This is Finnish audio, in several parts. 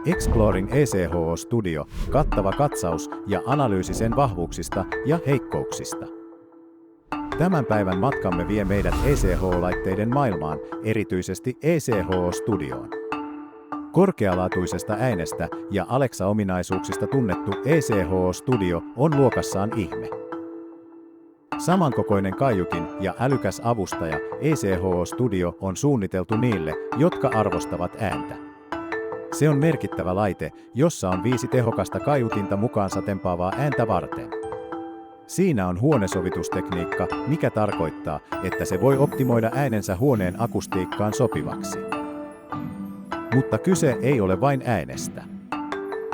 Exploring ECHO Studio, kattava katsaus ja analyysi sen vahvuuksista ja heikkouksista. Tämän päivän matkamme vie meidät ECHO-laitteiden maailmaan, erityisesti ECHO Studioon. Korkealaatuisesta äänestä ja Alexa-ominaisuuksista tunnettu ECHO Studio on luokassaan ihme. Samankokoinen kaiutin ja älykäs avustaja ECHO Studio on suunniteltu niille, jotka arvostavat ääntä. Se on merkittävä laite, jossa on 5 tehokasta kaiutinta mukaansa tempaavaa ääntä varten. Siinä on huonesovitustekniikka, mikä tarkoittaa, että se voi optimoida äänensä huoneen akustiikkaan sopivaksi. Mutta kyse ei ole vain äänestä.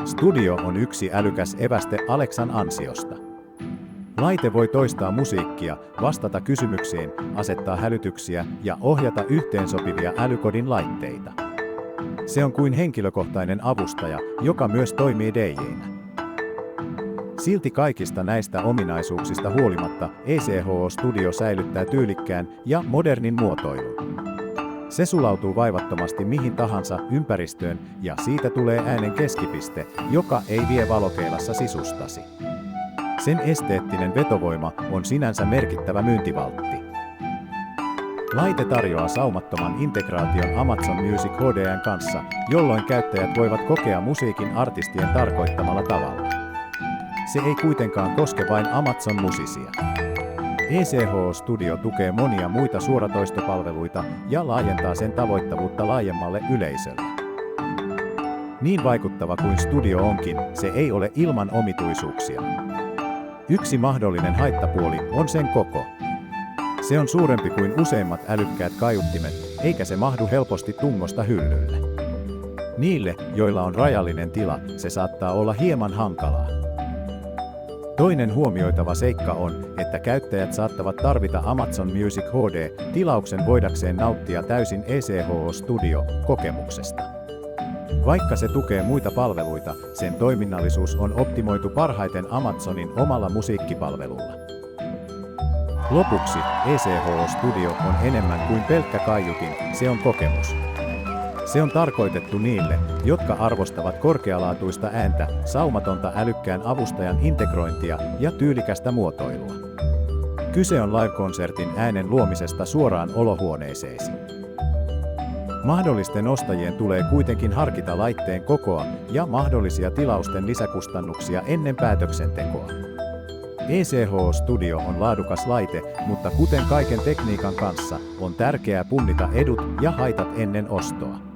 Studio on yksi älykäs eväste Alexan ansiosta. Laite voi toistaa musiikkia, vastata kysymyksiin, asettaa hälytyksiä ja ohjata yhteensopivia älykodin laitteita. Se on kuin henkilökohtainen avustaja, joka myös toimii DJ:nä. Silti kaikista näistä ominaisuuksista huolimatta ECHO Studio säilyttää tyylikkään ja modernin muotoilun. Se sulautuu vaivattomasti mihin tahansa ympäristöön ja siitä tulee äänen keskipiste, joka ei vie valokeilassa sisustasi. Sen esteettinen vetovoima on sinänsä merkittävä myyntivaltti. Laite tarjoaa saumattoman integraation Amazon Music HD:n kanssa, jolloin käyttäjät voivat kokea musiikin artistien tarkoittamalla tavalla. Se ei kuitenkaan koske vain Amazon Musicsia. ECHO Studio tukee monia muita suoratoistopalveluita ja laajentaa sen tavoittavuutta laajemmalle yleisölle. Niin vaikuttava kuin Studio onkin, se ei ole ilman omituisuuksia. Yksi mahdollinen haittapuoli on sen koko. Se on suurempi kuin useimmat älykkäät kaiuttimet, eikä se mahdu helposti tungosta hyllylle. Niille, joilla on rajallinen tila, se saattaa olla hieman hankalaa. Toinen huomioitava seikka on, että käyttäjät saattavat tarvita Amazon Music HD-tilauksen voidakseen nauttia täysin ECHO Studio-kokemuksesta. Vaikka se tukee muita palveluita, sen toiminnallisuus on optimoitu parhaiten Amazonin omalla musiikkipalvelulla. Lopuksi, ECHO Studio on enemmän kuin pelkkä kaiutin, se on kokemus. Se on tarkoitettu niille, jotka arvostavat korkealaatuista ääntä, saumatonta älykkään avustajan integrointia ja tyylikästä muotoilua. Kyse on live-konsertin äänen luomisesta suoraan olohuoneeseesi. Mahdollisten ostajien tulee kuitenkin harkita laitteen kokoa ja mahdollisia tilausten lisäkustannuksia ennen päätöksentekoa. ECHO Studio on laadukas laite, mutta kuten kaiken tekniikan kanssa, on tärkeää punnita edut ja haitat ennen ostoa.